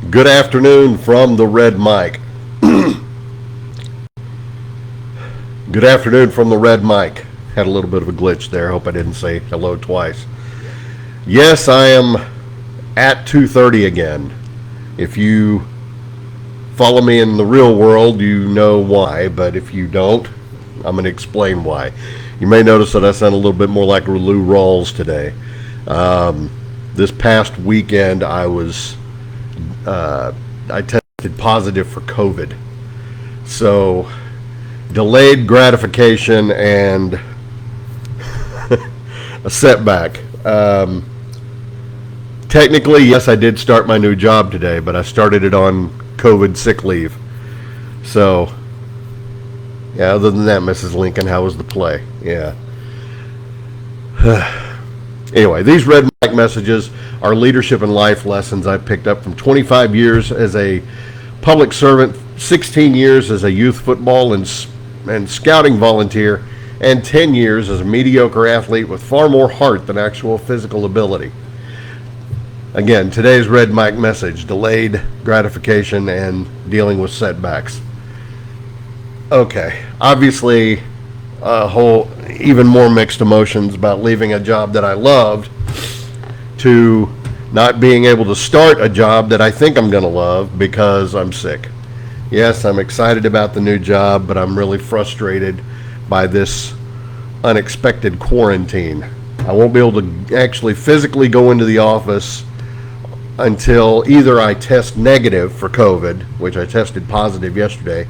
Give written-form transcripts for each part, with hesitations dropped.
Good afternoon from the Red Mic. Good afternoon from the Red Mic. Had a little bit of a glitch there. Hope I didn't say hello twice. Yes, I am at 2:30 again. If you follow me in the real world, you know why, but if you don't, I'm going to explain why. You may notice that I sound a little bit more like Lou Rawls today. This past weekend, I tested positive for COVID. So, delayed gratification and a setback. Technically, yes, I did start my new job today, but I started it on COVID sick leave. So, yeah, other than that, Mrs. Lincoln, how was the play? Yeah. Anyway, these red mic messages are leadership and life lessons I picked up from 25 years as a public servant, 16 years as a youth football and scouting volunteer, and 10 years as a mediocre athlete with far more heart than actual physical ability. Again, today's red mic message: delayed gratification and dealing with setbacks. Okay, obviously, even more mixed emotions about leaving a job that I loved to not being able to start a job that I think I'm going to love because I'm sick. Yes, I'm excited about the new job, but I'm really frustrated by this unexpected quarantine. I won't be able to actually physically go into the office until either I test negative for COVID, which I tested positive yesterday,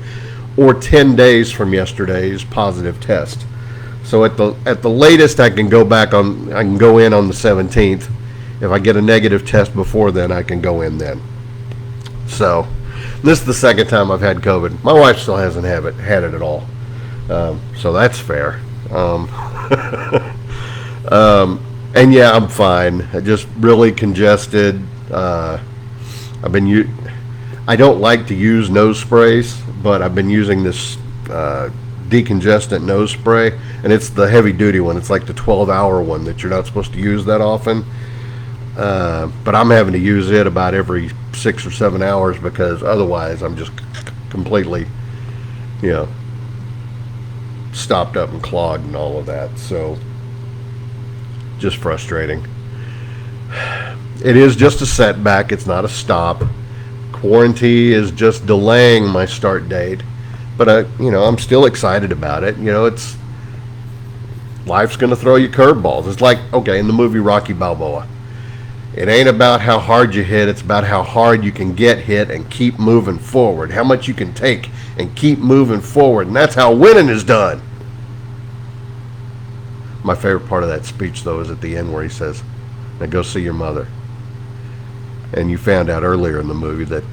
or 10 days from yesterday's positive test. So at the latest, I can go in on the 17th. If I get a negative test before then, I can go in then. So this is the second time I've had COVID. My wife still hasn't had it at all. So that's fair. And yeah, I'm fine. I just really congested. I don't like to use nose sprays, but I've been using this decongestant nose spray, and it's the heavy duty one. It's like the 12-hour one that you're not supposed to use that often. But I'm having to use it about every 6 or 7 hours because otherwise I'm just completely, stopped up and clogged and all of that. So just frustrating. It is just a setback. It's not a stop. Quarantine is just delaying my start date, but I'm still excited about it. It's life's going to throw you curveballs. It's like, okay, in the movie Rocky Balboa, it ain't about how hard you hit, it's about how hard you can get hit and keep moving forward, how much you can take and keep moving forward, and that's how winning is done. My favorite part of that speech, though, is at the end where he says, now go see your mother. And you found out earlier in the movie that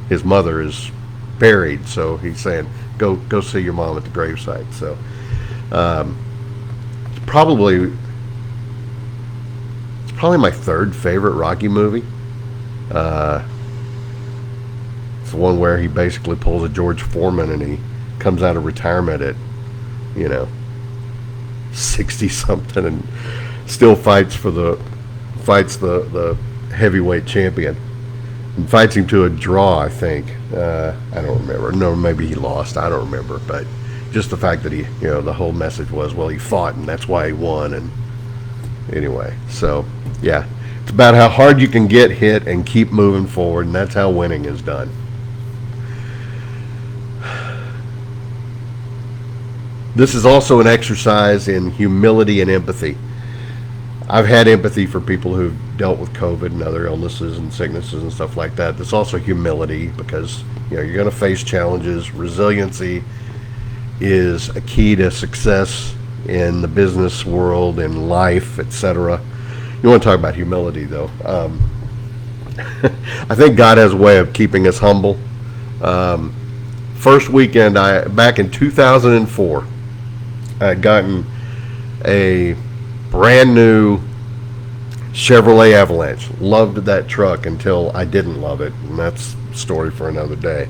his mother is buried, so he's saying, go see your mom at the gravesite. So it's probably my third favorite Rocky movie. It's the one where he basically pulls a George Foreman and he comes out of retirement at 60 something and still fights the heavyweight champion and fights him to a draw, I think. I don't remember. No, maybe he lost. I don't remember. But just the fact that the whole message was, well, he fought and that's why he won. And anyway, so yeah, it's about how hard you can get hit and keep moving forward, and that's how winning is done. This is also an exercise in humility and empathy. I've had empathy for people who've dealt with COVID and other illnesses and sicknesses and stuff like that. There's also humility because you're going to face challenges. Resiliency is a key to success in the business world, in life, etc. You want to talk about humility, though. I think God has a way of keeping us humble. First weekend, back in 2004, I had gotten a brand new Chevrolet Avalanche. Loved that truck until I didn't love it, and that's a story for another day.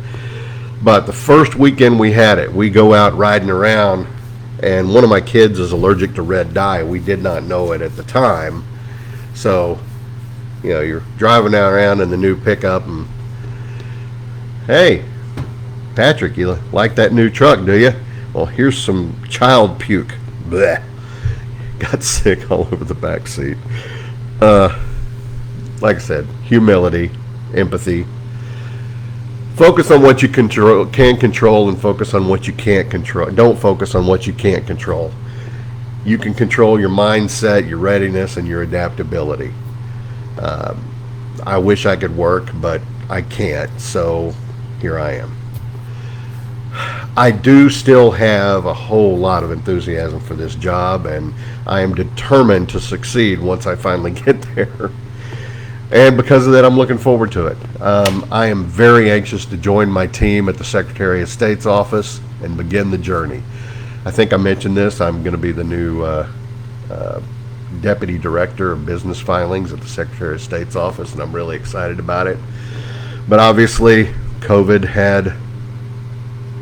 But the first weekend we had it, we go out riding around, and one of my kids is allergic to red dye. We did not know it at the time. So, you're driving around in the new pickup, and Hey, Patrick, you like that new truck, do you? Well, here's some child puke. Blech. Got sick all over the back seat. Like I said, humility, empathy. Focus on what you can control, and focus on what you can't control. Don't focus on what you can't control. You can control your mindset, your readiness, and your adaptability. I wish I could work, but I can't, so here I am. I do still have a whole lot of enthusiasm for this job, and I am determined to succeed once I finally get there. And because of that, I'm looking forward to it. I am very anxious to join my team at the Secretary of State's office and begin the journey. I think I mentioned this. I'm going to be the new Deputy Director of Business Filings at the Secretary of State's office, and I'm really excited about it. But obviously, COVID had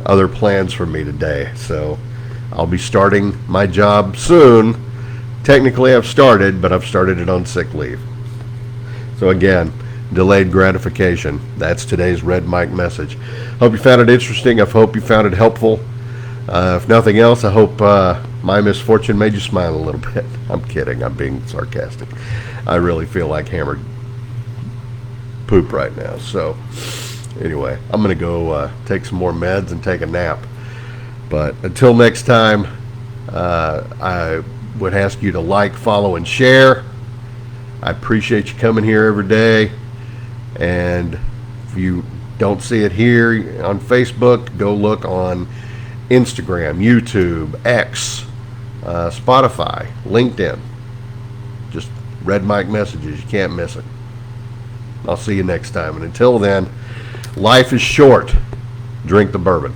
other plans for me today, so I'll be starting my job soon. Technically, I've started, but I've started it on sick leave. So again, delayed gratification. That's today's Red Mike message. Hope you found it interesting. I hope you found it helpful. If nothing else, I hope my misfortune made you smile a little bit. I'm kidding. I'm being sarcastic. I really feel like hammered poop right now. So anyway, I'm going to go take some more meds and take a nap. But until next time, I would ask you to like, follow, and share. I appreciate you coming here every day. And if you don't see it here on Facebook, go look on Instagram, YouTube, X, Spotify, LinkedIn. Just Red Mike messages. You can't miss it. I'll see you next time. And until then, life is short. Drink the bourbon.